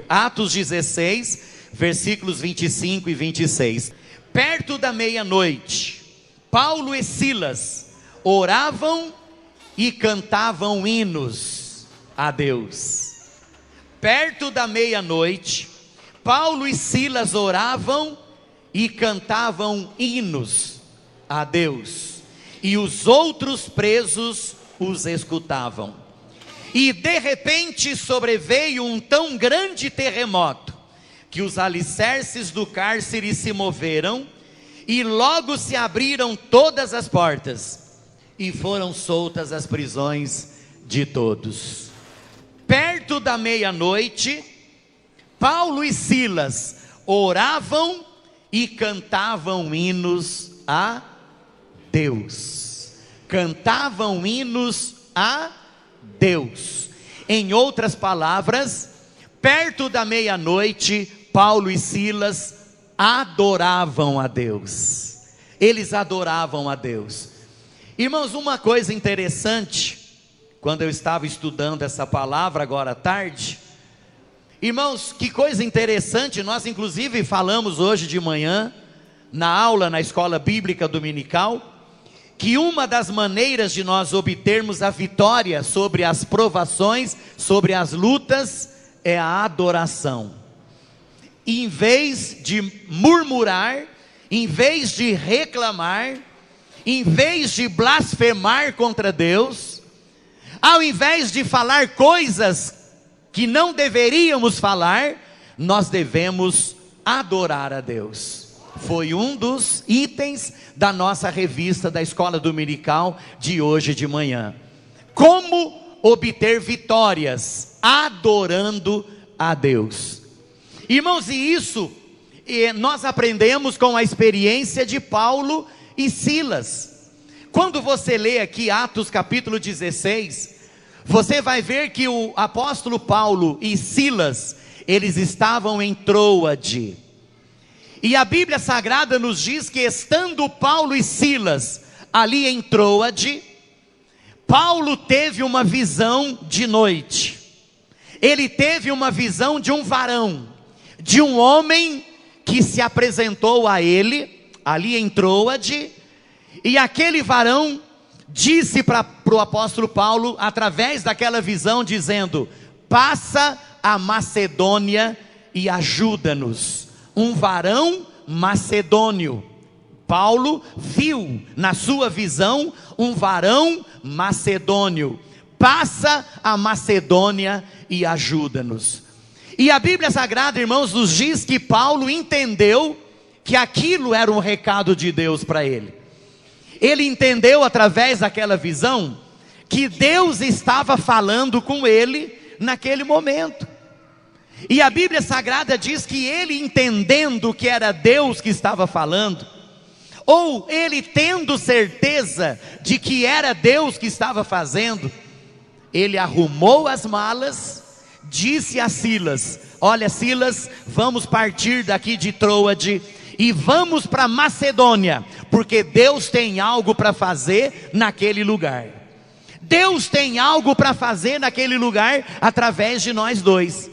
Atos 16, versículos 25 e 26. Perto da meia-noite, Paulo e Silas oravam e cantavam hinos a Deus. Perto da meia-noite, Paulo e Silas oravam e cantavam hinos a Deus, e os outros presos os escutavam. E de repente sobreveio um tão grande terremoto, que os alicerces do cárcere se moveram, e logo se abriram todas as portas, e foram soltas as prisões de todos. Perto da meia-noite, Paulo e Silas oravam e cantavam hinos a Deus. Cantavam hinos a Deus. Em outras palavras, perto da meia-noite, Paulo e Silas adoravam a Deus. Eles adoravam a Deus. Irmãos, uma coisa interessante, quando eu estava estudando essa palavra agora à tarde, irmãos, que coisa interessante, nós inclusive falamos hoje de manhã, na aula na escola bíblica dominical, que uma das maneiras de nós obtermos a vitória sobre as provações, sobre as lutas, é a adoração. Em vez de murmurar, em vez de reclamar, em vez de blasfemar contra Deus, ao invés de falar coisas que não deveríamos falar, nós devemos adorar a Deus. Foi um dos itens da nossa revista da escola dominical de hoje de manhã. Como obter vitórias adorando a Deus. Irmãos, e isso nós aprendemos com a experiência de Paulo e Silas. Quando você lê aqui Atos capítulo 16, você vai ver que o apóstolo Paulo e Silas, eles estavam em Troade. E a Bíblia Sagrada nos diz que estando Paulo e Silas ali em Troade, Paulo teve uma visão de noite. Ele teve uma visão de um varão, de um homem que se apresentou a ele, ali em Troade, e aquele varão disse para o apóstolo Paulo, através daquela visão, dizendo: passa a Macedônia e ajuda-nos. Um varão macedônio. Paulo viu na sua visão um varão macedônio. Passa a Macedônia e ajuda-nos. E a Bíblia Sagrada, irmãos, nos diz que Paulo entendeu que aquilo era um recado de Deus para ele. Ele entendeu através daquela visão que Deus estava falando com ele naquele momento. E a Bíblia Sagrada diz que ele, entendendo que era Deus que estava falando, ou ele tendo certeza de que era Deus que estava fazendo, ele arrumou as malas, disse a Silas: olha, Silas, vamos partir daqui de Troade e vamos para Macedônia, porque Deus tem algo para fazer naquele lugar. Deus tem algo para fazer naquele lugar através de nós dois.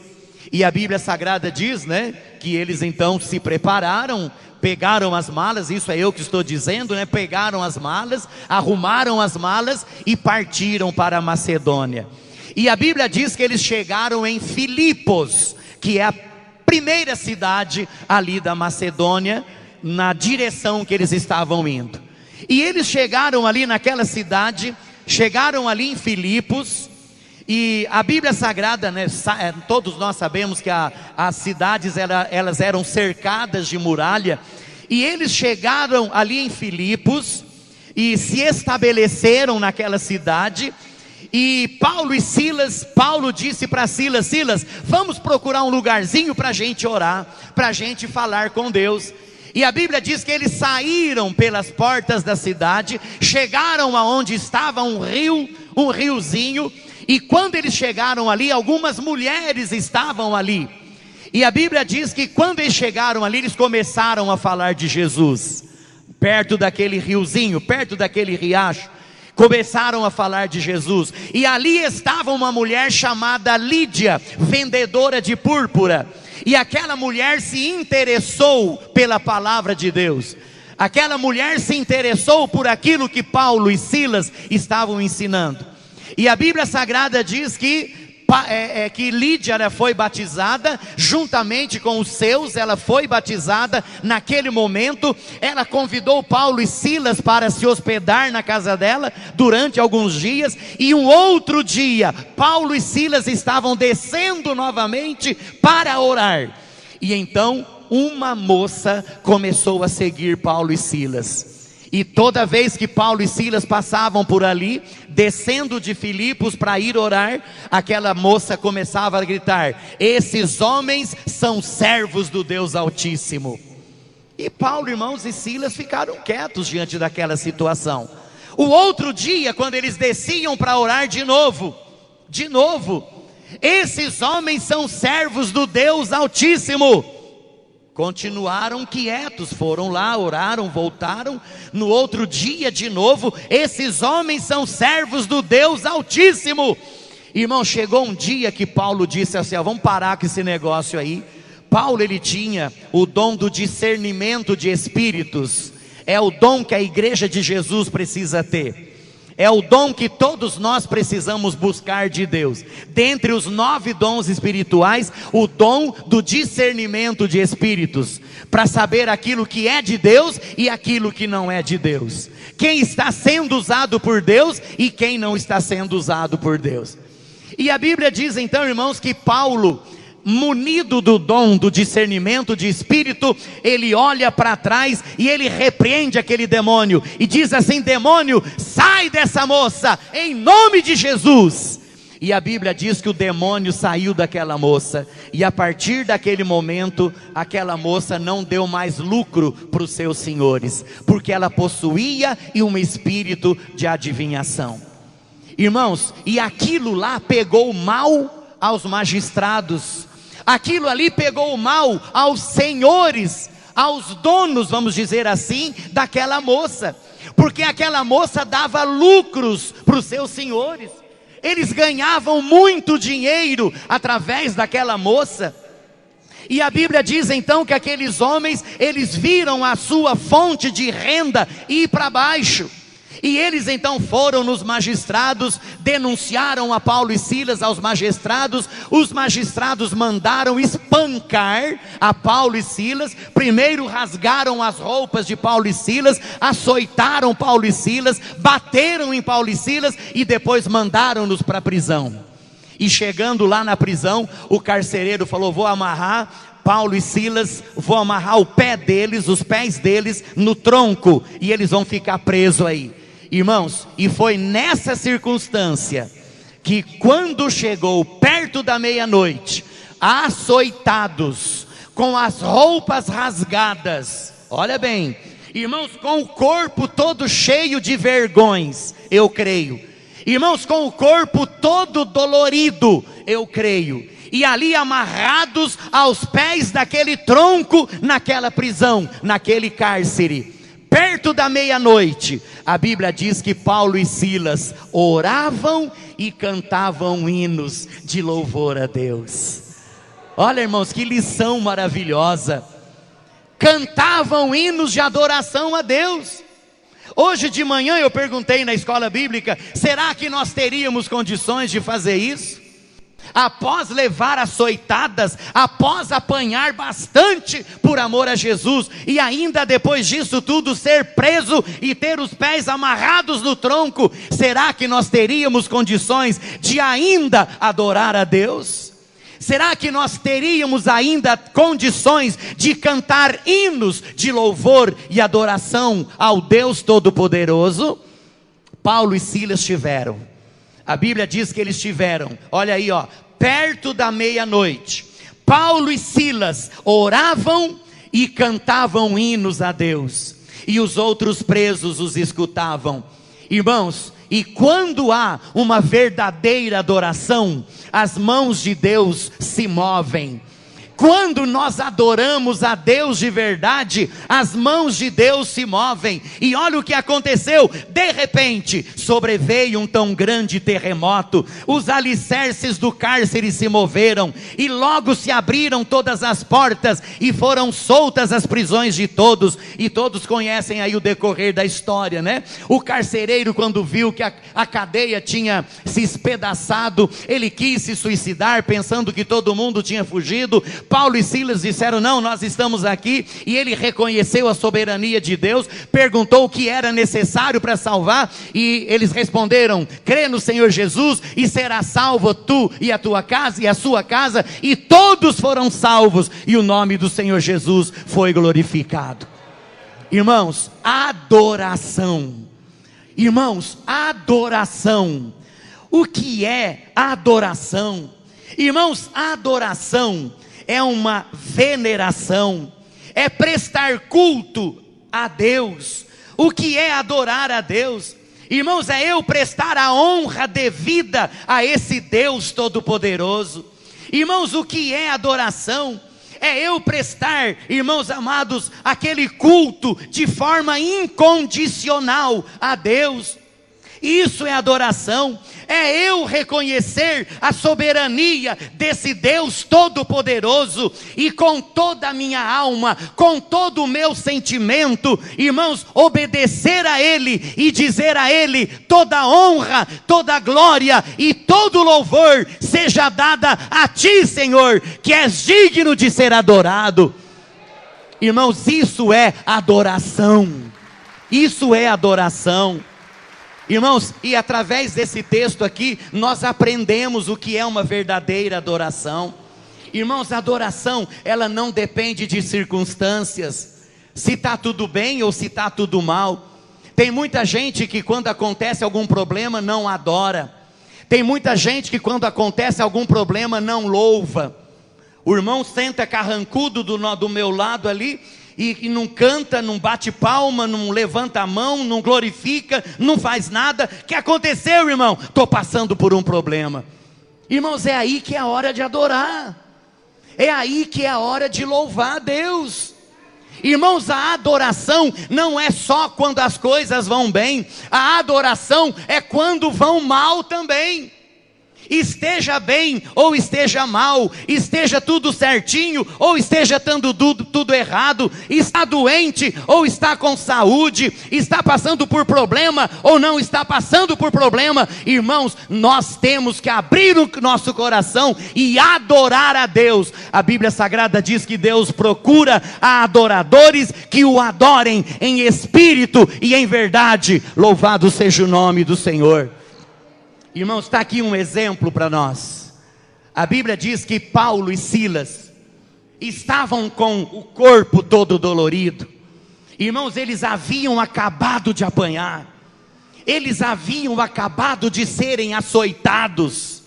E a Bíblia Sagrada diz, né, que eles então se prepararam, pegaram as malas, isso é eu que estou dizendo, né, pegaram as malas, arrumaram as malas e partiram para a Macedônia. E a Bíblia diz que eles chegaram em Filipos, que é a primeira cidade ali da Macedônia, na direção que eles estavam indo. E eles chegaram ali naquela cidade, chegaram ali em Filipos. E a Bíblia Sagrada, né, todos nós sabemos que as cidades elas eram cercadas de muralha. E eles chegaram ali em Filipos e se estabeleceram naquela cidade. E Paulo e Silas, Paulo disse para Silas: Silas, vamos procurar um lugarzinho para a gente orar, para a gente falar com Deus. E a Bíblia diz que eles saíram pelas portas da cidade, chegaram aonde estava um riozinho. E quando eles chegaram ali, algumas mulheres estavam ali. E a Bíblia diz que quando eles chegaram ali, eles começaram a falar de Jesus, perto daquele riozinho, perto daquele riacho. Começaram a falar de Jesus, e ali estava uma mulher chamada Lídia, vendedora de púrpura, e aquela mulher se interessou pela palavra de Deus. Aquela mulher se interessou por aquilo que Paulo e Silas estavam ensinando. E a Bíblia Sagrada diz que Lídia foi batizada, juntamente com os seus, ela foi batizada naquele momento. Ela convidou Paulo e Silas para se hospedar na casa dela durante alguns dias, e um outro dia, Paulo e Silas estavam descendo novamente para orar, e então uma moça começou a seguir Paulo e Silas. E toda vez que Paulo e Silas passavam por ali, descendo de Filipos para ir orar, aquela moça começava a gritar: esses homens são servos do Deus Altíssimo. E Paulo, irmãos, e Silas ficaram quietos diante daquela situação. O outro dia, quando eles desciam para orar de novo, esses homens são servos do Deus Altíssimo. Continuaram quietos, foram lá, oraram, voltaram. No outro dia de novo: esses homens são servos do Deus Altíssimo. Irmão, chegou um dia que Paulo disse assim: vamos parar com esse negócio aí. Paulo, ele tinha o dom do discernimento de espíritos. É o dom que a igreja de Jesus precisa ter. É o dom que todos nós precisamos buscar de Deus. Dentre os 9 dons espirituais, o dom do discernimento de espíritos, para saber aquilo que é de Deus e aquilo que não é de Deus. Quem está sendo usado por Deus e quem não está sendo usado por Deus. E a Bíblia diz então, irmãos, que Paulo, munido do dom do discernimento de espírito, ele olha para trás e ele repreende aquele demônio e diz assim: demônio, sai dessa moça, em nome de Jesus. E a Bíblia diz que o demônio saiu daquela moça, e a partir daquele momento, aquela moça não deu mais lucro para os seus senhores, porque ela possuía um espírito de adivinhação. Irmãos, e aquilo lá pegou mal aos magistrados. Aquilo ali pegou mal aos senhores, aos donos, vamos dizer assim, daquela moça, porque aquela moça dava lucros para os seus senhores. Eles ganhavam muito dinheiro através daquela moça. E a Bíblia diz então que aqueles homens, eles viram a sua fonte de renda ir para baixo. E eles então foram nos magistrados, denunciaram a Paulo e Silas aos magistrados. Os magistrados mandaram espancar a Paulo e Silas. Primeiro rasgaram as roupas de Paulo e Silas, açoitaram Paulo e Silas, bateram em Paulo e Silas e depois mandaram-nos para a prisão. E chegando lá na prisão, o carcereiro falou: vou amarrar Paulo e Silas, vou amarrar o pé deles, os pés deles no tronco, e eles vão ficar presos aí. Irmãos, e foi nessa circunstância que, quando chegou perto da meia-noite, açoitados, com as roupas rasgadas, olha bem, irmãos, com o corpo todo cheio de vergões, eu creio, irmãos, com o corpo todo dolorido, eu creio, e ali amarrados aos pés daquele tronco, naquela prisão, naquele cárcere, perto da meia-noite, a Bíblia diz que Paulo e Silas oravam e cantavam hinos de louvor a Deus. Olha, irmãos, que lição maravilhosa. Cantavam hinos de adoração a Deus. Hoje de manhã eu perguntei na escola bíblica: será que nós teríamos condições de fazer isso? Após levar açoitadas, após apanhar bastante por amor a Jesus, e ainda depois disso tudo ser preso e ter os pés amarrados no tronco, será que nós teríamos condições de ainda adorar a Deus? Será que nós teríamos ainda condições de cantar hinos de louvor e adoração ao Deus Todo-Poderoso? Paulo e Silas tiveram. A Bíblia diz que eles tiveram, olha aí, perto da meia-noite, Paulo e Silas oravam e cantavam hinos a Deus, e os outros presos os escutavam. Irmãos, e quando há uma verdadeira adoração, as mãos de Deus se movem. Quando nós adoramos a Deus de verdade, as mãos de Deus se movem. E olha o que aconteceu: de repente sobreveio um tão grande terremoto, os alicerces do cárcere se moveram, e logo se abriram todas as portas, e foram soltas as prisões de todos. E todos conhecem aí o decorrer da história, né? O carcereiro, quando viu que a cadeia tinha se espedaçado, ele quis se suicidar, pensando que todo mundo tinha fugido. Paulo e Silas disseram: não, nós estamos aqui. E ele reconheceu a soberania de Deus, perguntou o que era necessário para salvar, e eles responderam: crê no Senhor Jesus e será salvo tu e a tua casa e a sua casa. E todos foram salvos, e o nome do Senhor Jesus foi glorificado. Irmãos, adoração. Irmãos, adoração. O que é adoração? Irmãos, adoração é uma veneração, é prestar culto a Deus. O que é adorar a Deus? Irmãos, é eu prestar a honra devida a esse Deus Todo-Poderoso. Irmãos, o que é adoração? É eu prestar, irmãos amados, aquele culto de forma incondicional a Deus. Isso é adoração. É eu reconhecer a soberania desse Deus Todo-Poderoso, e com toda a minha alma, com todo o meu sentimento, irmãos, obedecer a Ele e dizer a Ele: toda honra, toda glória e todo louvor seja dada a Ti, Senhor, que és digno de ser adorado. Irmãos, isso é adoração. Isso é adoração. Irmãos, e através desse texto aqui, nós aprendemos o que é uma verdadeira adoração. Irmãos, a adoração, ela não depende de circunstâncias, se está tudo bem ou se está tudo mal. Tem muita gente que quando acontece algum problema não adora. Tem muita gente que quando acontece algum problema não louva. O irmão senta carrancudo do meu lado ali, e não canta, não bate palma, não levanta a mão, não glorifica, não faz nada. O que aconteceu, irmão? Estou passando por um problema. Irmãos, é aí que é a hora de adorar. É aí que é a hora de louvar a Deus. Irmãos, a adoração não é só quando as coisas vão bem. A adoração é quando vão mal também. Esteja bem ou esteja mal, esteja tudo certinho ou esteja tudo errado, está doente ou está com saúde, está passando por problema ou não está passando por problema, irmãos, nós temos que abrir o nosso coração e adorar a Deus. A Bíblia Sagrada diz que Deus procura adoradores que o adorem em espírito e em verdade. Louvado seja o nome do Senhor. Irmãos, está aqui um exemplo para nós. A Bíblia diz que Paulo e Silas estavam com o corpo todo dolorido. Irmãos, eles haviam acabado de apanhar. Eles haviam acabado de serem açoitados.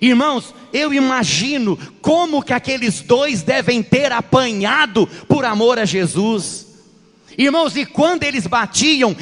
Irmãos, eu imagino como que aqueles dois devem ter apanhado por amor a Jesus. Irmãos, e quando eles batiam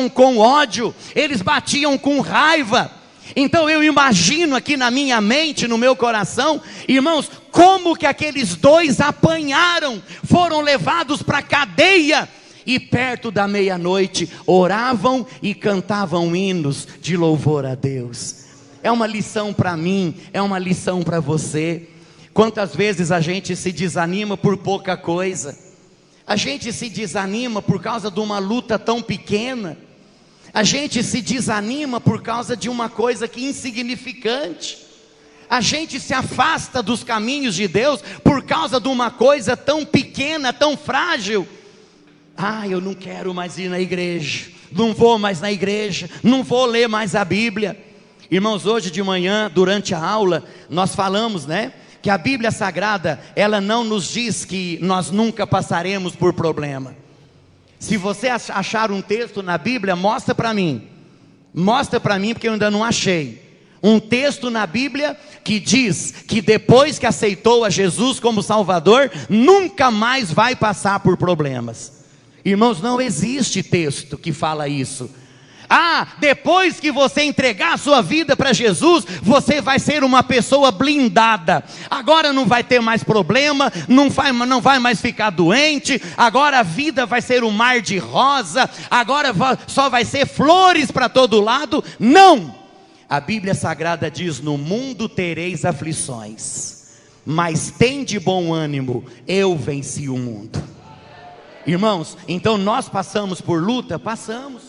com ódio, eles batiam com raiva. Então eu imagino aqui na minha mente, no meu coração, irmãos, como que aqueles dois apanharam, foram levados para a cadeia, e perto da meia-noite oravam e cantavam hinos de louvor a Deus. É uma lição para mim, é uma lição para você. Quantas vezes a gente se desanima por pouca coisa? A gente se desanima por causa de uma luta tão pequena. A gente se desanima por causa de uma coisa que é insignificante. A gente se afasta dos caminhos de Deus por causa de uma coisa tão pequena, tão frágil. Eu não quero mais ir na igreja, não vou mais na igreja, não vou ler mais a Bíblia. Irmãos, hoje de manhã, durante a aula, nós falamos, que a Bíblia Sagrada, ela não nos diz que nós nunca passaremos por problema. Se você achar um texto na Bíblia, mostra para mim, porque eu ainda não achei um texto na Bíblia que diz que depois que aceitou a Jesus como Salvador, nunca mais vai passar por problemas. Irmãos, não existe texto que fala isso. Depois que você entregar a sua vida para Jesus, você vai ser uma pessoa blindada. Agora não vai ter mais problema, não vai mais ficar doente. Agora a vida vai ser um mar de rosa. Agora só vai ser flores para todo lado. Não! A Bíblia Sagrada diz: no mundo tereis aflições, mas tende bom ânimo, eu venci o mundo. Irmãos, então nós passamos por luta? Passamos.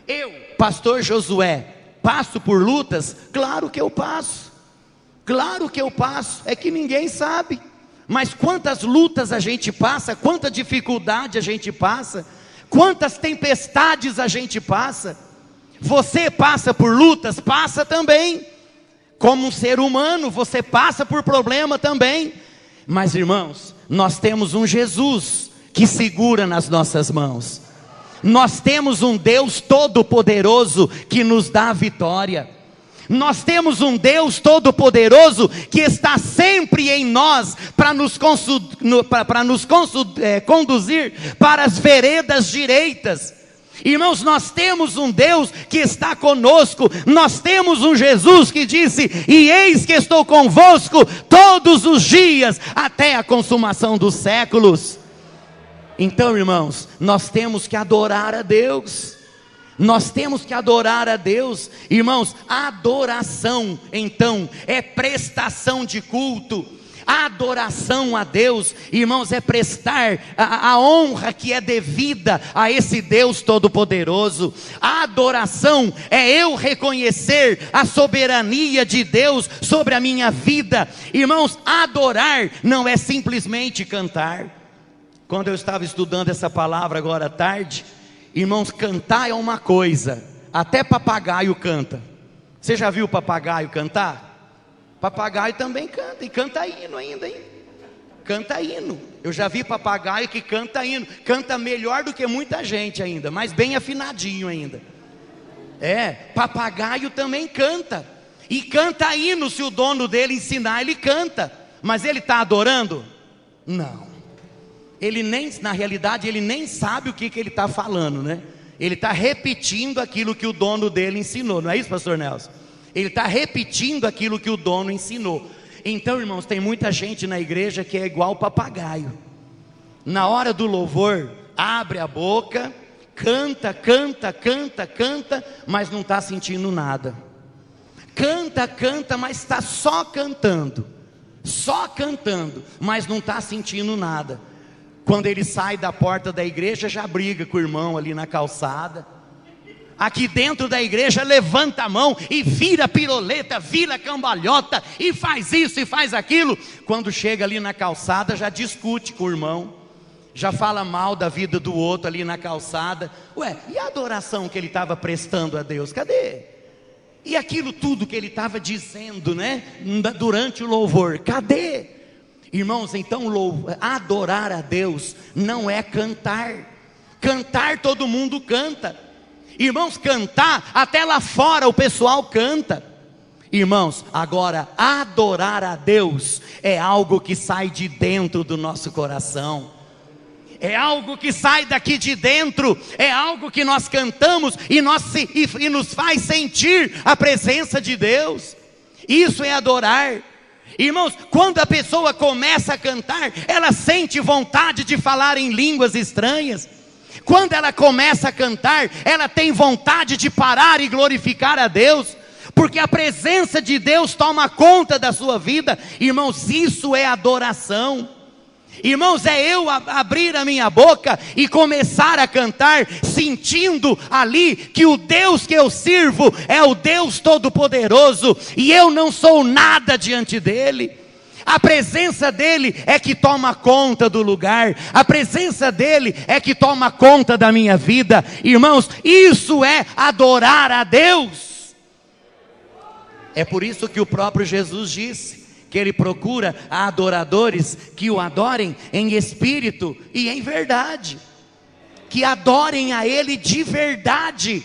Eu, pastor Josué, passo por lutas? Claro que eu passo. Claro que eu passo. É que ninguém sabe. Mas quantas lutas a gente passa, quanta dificuldade a gente passa, quantas tempestades a gente passa. Você passa por lutas? Passa também. Como um ser humano, você passa por problema também. Mas irmãos, nós temos um Jesus que segura nas nossas mãos. Nós temos um Deus todo-poderoso que nos dá a vitória. Nós temos um Deus todo-poderoso que está sempre em nós para nos conduzir para as veredas direitas. Irmãos, nós temos um Deus que está conosco. Nós temos um Jesus que disse: e eis que estou convosco todos os dias até a consumação dos séculos. Então, irmãos, nós temos que adorar a Deus. Nós temos que adorar a Deus. Irmãos, adoração, então, é prestação de culto. A adoração a Deus, irmãos, é prestar a honra que é devida a esse Deus todo-poderoso. A adoração é eu reconhecer a soberania de Deus sobre a minha vida. Irmãos, adorar não é simplesmente cantar. Quando eu estava estudando essa palavra agora à tarde, irmãos, cantar é uma coisa, até papagaio canta. Você já viu papagaio cantar? Papagaio também canta, e canta hino ainda, hein? Canta hino. Eu já vi papagaio que canta hino, canta melhor do que muita gente ainda, mas bem afinadinho ainda. Papagaio também canta, e canta hino. Se o dono dele ensinar, ele canta. Mas ele está adorando? Não. Na realidade, ele nem sabe o que ele está falando, né? Ele está repetindo aquilo que o dono dele ensinou, não é isso, pastor Nelson? Ele está repetindo aquilo que o dono ensinou. Então, irmãos, tem muita gente na igreja que é igual papagaio. Na hora do louvor, abre a boca, canta, mas não está sentindo nada. Canta, mas está só cantando, mas não está sentindo nada. Quando ele sai da porta da igreja, já briga com o irmão ali na calçada. Aqui dentro da igreja, levanta a mão e vira piroleta, vira cambalhota, e faz isso e faz aquilo. Quando chega ali na calçada, já discute com o irmão, já fala mal da vida do outro ali na calçada. E a adoração que ele estava prestando a Deus, cadê? E aquilo tudo que ele estava dizendo, né, durante o louvor, cadê? Irmãos, então adorar a Deus não é cantar. Cantar todo mundo canta. Irmãos, cantar, até lá fora o pessoal canta. Irmãos, agora adorar a Deus é algo que sai de dentro do nosso coração. É algo que sai daqui de dentro. É algo que nós cantamos e nos faz sentir a presença de Deus. Isso é adorar. Irmãos, quando a pessoa começa a cantar, ela sente vontade de falar em línguas estranhas. Quando ela começa a cantar, ela tem vontade de parar e glorificar a Deus, porque a presença de Deus toma conta da sua vida. Irmãos, isso é adoração. Irmãos, é eu abrir a minha boca e começar a cantar, sentindo ali que o Deus que eu sirvo é o Deus Todo-Poderoso, e eu não sou nada diante dele. A presença dele é que toma conta do lugar, a presença dele é que toma conta da minha vida. Irmãos, isso é adorar a Deus. É por isso que o próprio Jesus disse que ele procura adoradores que o adorem em espírito e em verdade, que adorem a ele de verdade,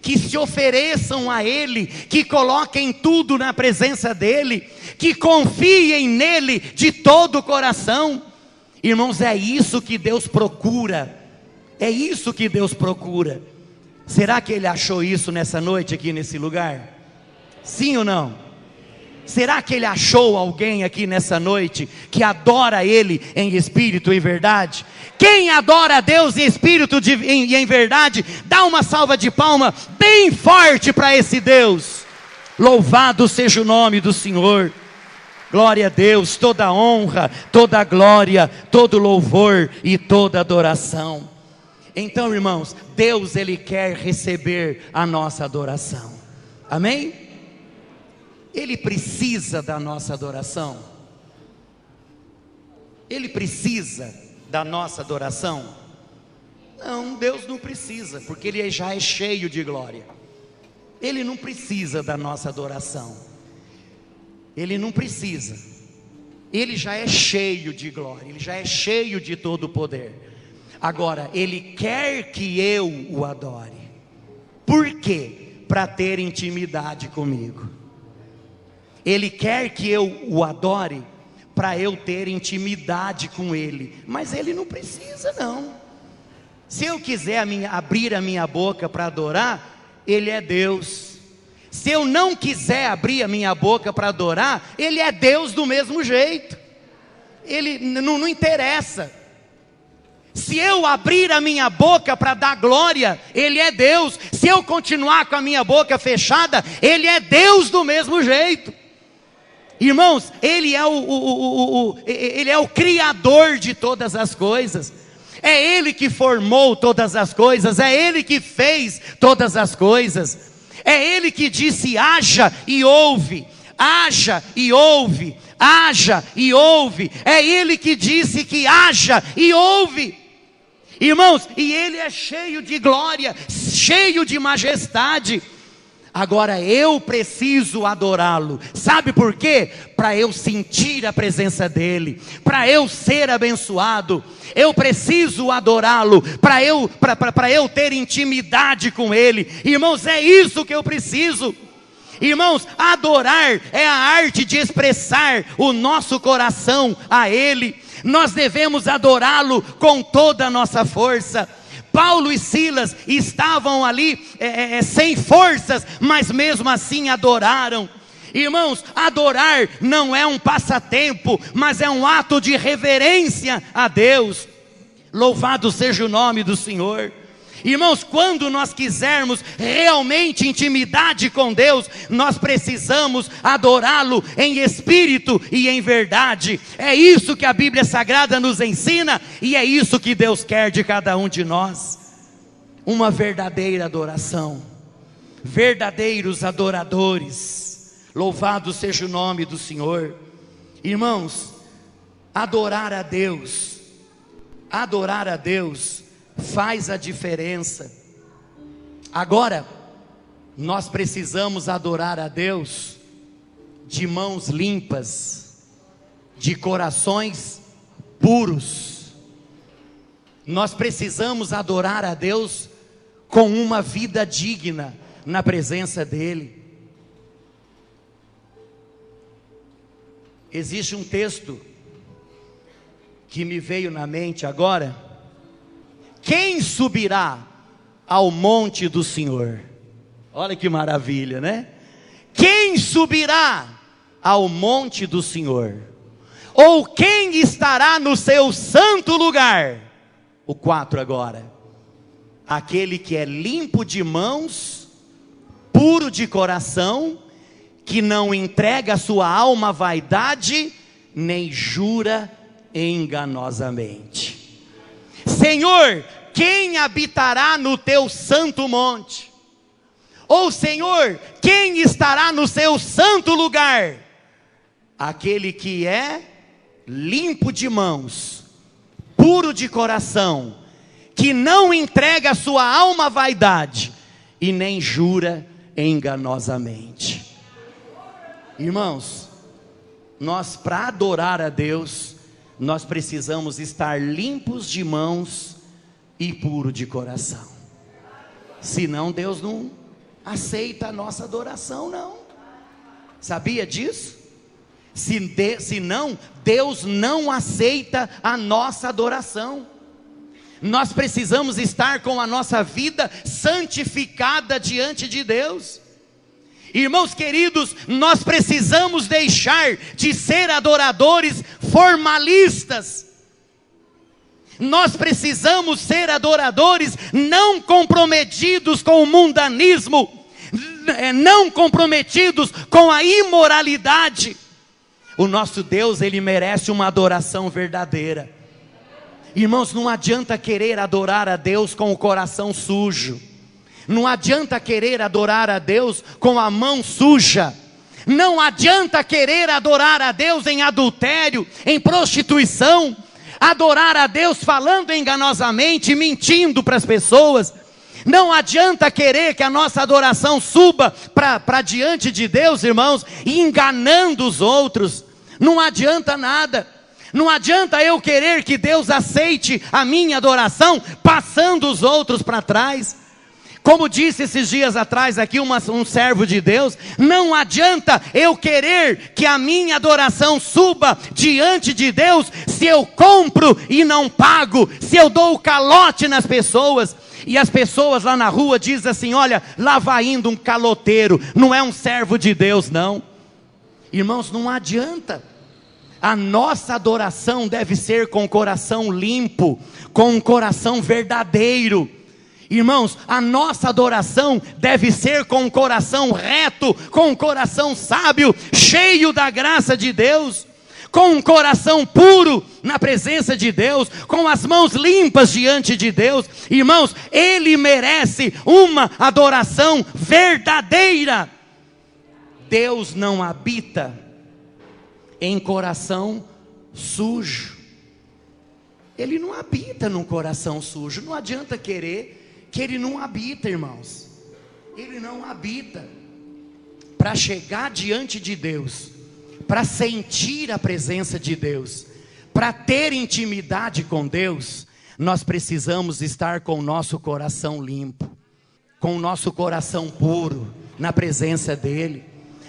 que se ofereçam a ele, que coloquem tudo na presença dele, que confiem nele de todo o coração. Irmãos, é isso que Deus procura. É isso que Deus procura. Será que ele achou isso nessa noite aqui nesse lugar? Sim ou não? Será que ele achou alguém aqui nessa noite que adora ele em espírito e verdade? Quem adora a Deus em espírito e em verdade, dá uma salva de palma bem forte para esse Deus. Louvado seja o nome do Senhor. Glória a Deus, toda honra, toda glória, todo louvor e toda adoração. Então, irmãos, Deus ele quer receber a nossa adoração. Amém? Ele precisa da nossa adoração. Ele precisa da nossa adoração? Não, Deus não precisa, porque Ele já é cheio de glória. Ele não precisa da nossa adoração. Ele não precisa. Ele já é cheio de glória, Ele já é cheio de todo o poder. Agora, Ele quer que eu o adore. Por quê? Para ter intimidade comigo. Ele quer que eu o adore para eu ter intimidade com Ele. Mas Ele não precisa não. Se eu quiser abrir a minha boca para adorar, Ele é Deus. Se eu não quiser abrir a minha boca para adorar, Ele é Deus do mesmo jeito. Ele não interessa. Se eu abrir a minha boca para dar glória, Ele é Deus. Se eu continuar com a minha boca fechada, Ele é Deus do mesmo jeito. Irmãos, Ele é Ele é o Criador de todas as coisas. É Ele que formou todas as coisas. É Ele que fez todas as coisas. É Ele que disse: haja e ouve, haja e ouve, haja e ouve. É Ele que disse que haja e ouve. Irmãos, e Ele é cheio de glória, cheio de majestade. Agora eu preciso adorá-lo. Sabe por quê? Para eu sentir a presença dEle, para eu ser abençoado. Eu preciso adorá-lo para eu ter intimidade com Ele. Irmãos, é isso que eu preciso. Irmãos, adorar é a arte de expressar o nosso coração a Ele. Nós devemos adorá-lo com toda a nossa força. Paulo e Silas estavam ali sem forças, mas mesmo assim adoraram. Irmãos, adorar não é um passatempo, mas é um ato de reverência a Deus. Louvado seja o nome do Senhor. Irmãos, quando nós quisermos realmente intimidade com Deus, nós precisamos adorá-lo em espírito e em verdade. É isso que a Bíblia Sagrada nos ensina, e é isso que Deus quer de cada um de nós. Uma verdadeira adoração, verdadeiros adoradores. Louvado seja o nome do Senhor. Irmãos, adorar a Deus faz a diferença. Agora, nós precisamos adorar a Deus de mãos limpas, de corações puros. Nós precisamos adorar a Deus com uma vida digna na presença dEle. Existe um texto que me veio na mente agora. Quem subirá ao monte do Senhor? Olha que maravilha, né? Quem subirá ao monte do Senhor? Ou quem estará no seu santo lugar? O 4 agora. Aquele que é limpo de mãos, puro de coração, que não entrega a sua alma à vaidade, nem jura enganosamente. Senhor, quem habitará no teu santo monte? Ou Senhor, quem estará no seu santo lugar? Aquele que é limpo de mãos, puro de coração, que não entrega a sua alma à vaidade, e nem jura enganosamente. Irmãos, nós para adorar a Deus, nós precisamos estar limpos de mãos e puro de coração. Senão Deus não aceita a nossa adoração, não. Sabia disso? Senão Deus não aceita a nossa adoração. Nós precisamos estar com a nossa vida santificada diante de Deus. Irmãos queridos, nós precisamos deixar de ser adoradores formalistas. Nós precisamos ser adoradores não comprometidos com o mundanismo, não comprometidos com a imoralidade. O nosso Deus, Ele merece uma adoração verdadeira. Irmãos, não adianta querer adorar a Deus com o coração sujo. Não adianta querer adorar a Deus com a mão suja. Não adianta querer adorar a Deus em adultério, em prostituição. Adorar a Deus falando enganosamente, mentindo para as pessoas. Não adianta querer que a nossa adoração suba para diante de Deus, irmãos, enganando os outros. Não adianta nada. Não adianta eu querer que Deus aceite a minha adoração, passando os outros para trás. Como disse esses dias atrás aqui um servo de Deus, não adianta eu querer que a minha adoração suba diante de Deus, se eu compro e não pago, se eu dou o calote nas pessoas. E as pessoas lá na rua dizem assim, olha, lá vai indo um caloteiro, não é um servo de Deus não. Irmãos, não adianta. A nossa adoração deve ser com o coração limpo, com um coração verdadeiro. Irmãos, a nossa adoração deve ser com um coração reto, com um coração sábio, cheio da graça de Deus, com um coração puro na presença de Deus, com as mãos limpas diante de Deus. Irmãos, Ele merece uma adoração verdadeira. Deus não habita em coração sujo. Ele não habita num coração sujo. Não adianta querer que Ele não habita, irmãos. Ele não habita. Para chegar diante de Deus, para sentir a presença de Deus, para ter intimidade com Deus, nós precisamos estar com o nosso coração limpo, com o nosso coração puro na presença dEle.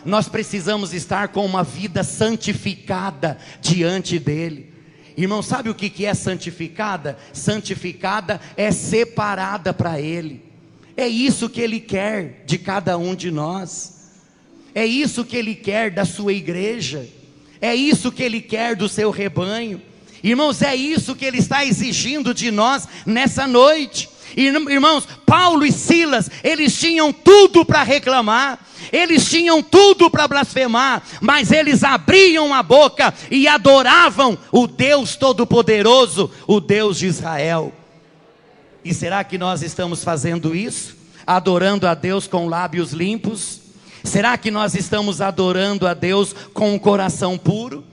Nós precisamos estar com uma vida santificada diante dEle. Irmão, sabe o que é santificada? Santificada é separada para Ele. É isso que Ele quer de cada um de nós. É isso que Ele quer da sua igreja. É isso que Ele quer do seu rebanho. Irmãos, é isso que Ele está exigindo de nós nessa noite. Irmãos, Paulo e Silas, eles tinham tudo para reclamar, eles tinham tudo para blasfemar, mas eles abriam a boca e adoravam o Deus Todo-Poderoso, o Deus de Israel. E será que nós estamos fazendo isso? Adorando a Deus com lábios limpos? Será que nós estamos adorando a Deus com um coração puro?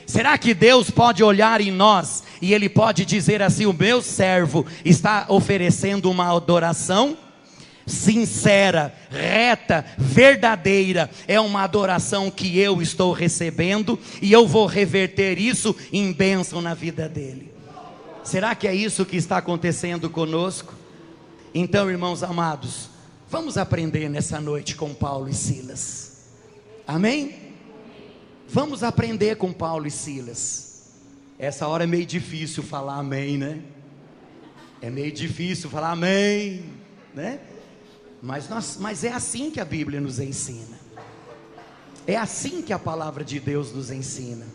Será que Deus pode olhar em nós e Ele pode dizer assim: o meu servo está oferecendo uma adoração sincera, reta, verdadeira? É uma adoração que eu estou recebendo e eu vou reverter isso em bênção na vida dele. Será que é isso que está acontecendo conosco? Então, irmãos amados, vamos aprender nessa noite com Paulo e Silas. Amém? Vamos aprender com Paulo e Silas. Essa hora é meio difícil falar amém, né? É meio difícil falar amém, né? Mas é assim que a Bíblia nos ensina. É assim que a palavra de Deus nos ensina.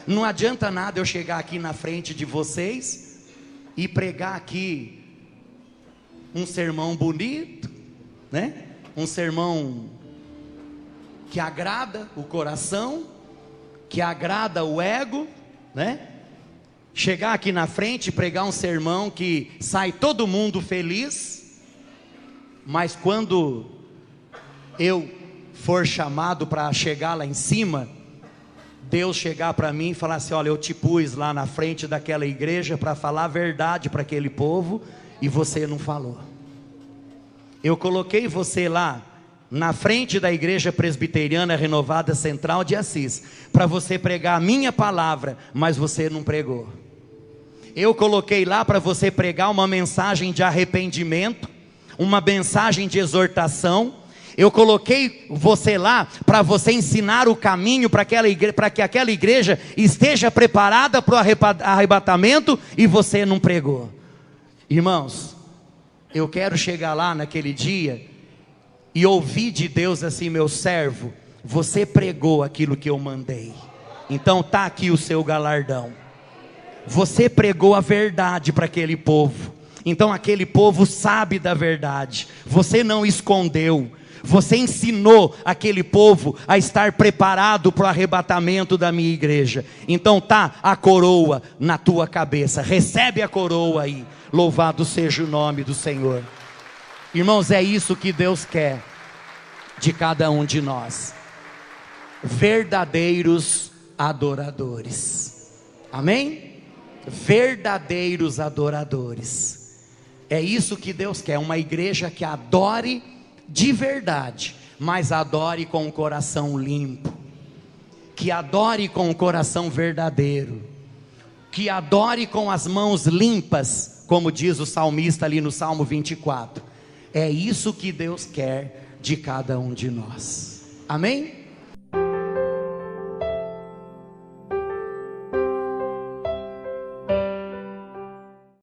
Não adianta nada eu chegar aqui na frente de vocês e pregar aqui um sermão bonito, né? Um sermão que agrada o coração, que agrada o ego, né? Chegar aqui na frente e pregar um sermão que sai todo mundo feliz, mas quando eu for chamado para chegar lá em cima, Deus chegar para mim e falar assim: olha, eu te pus lá na frente daquela igreja para falar a verdade para aquele povo e você não falou. Eu coloquei você lá na frente da igreja presbiteriana renovada central de Assis para você pregar a minha palavra, mas você não pregou. Eu coloquei lá para você pregar uma mensagem de arrependimento, uma mensagem de exortação. Eu coloquei você lá para você ensinar o caminho para que aquela igreja esteja preparada para o arrebatamento, e você não pregou. Irmãos, eu quero chegar lá naquele dia e ouvir de Deus assim: meu servo, você pregou aquilo que eu mandei, então está aqui o seu galardão. Você pregou a verdade para aquele povo, então aquele povo sabe da verdade. Você não escondeu, você ensinou aquele povo a estar preparado para o arrebatamento da minha igreja. Então tá a coroa na tua cabeça, recebe a coroa aí. Louvado seja o nome do Senhor. Irmãos, é isso que Deus quer de cada um de nós: verdadeiros adoradores. Amém? Verdadeiros adoradores. É isso que Deus quer, uma igreja que adore de verdade, mas adore com o coração limpo, que adore com o coração verdadeiro, que adore com as mãos limpas, como diz o salmista ali no Salmo 24. É isso que Deus quer de cada um de nós. Amém?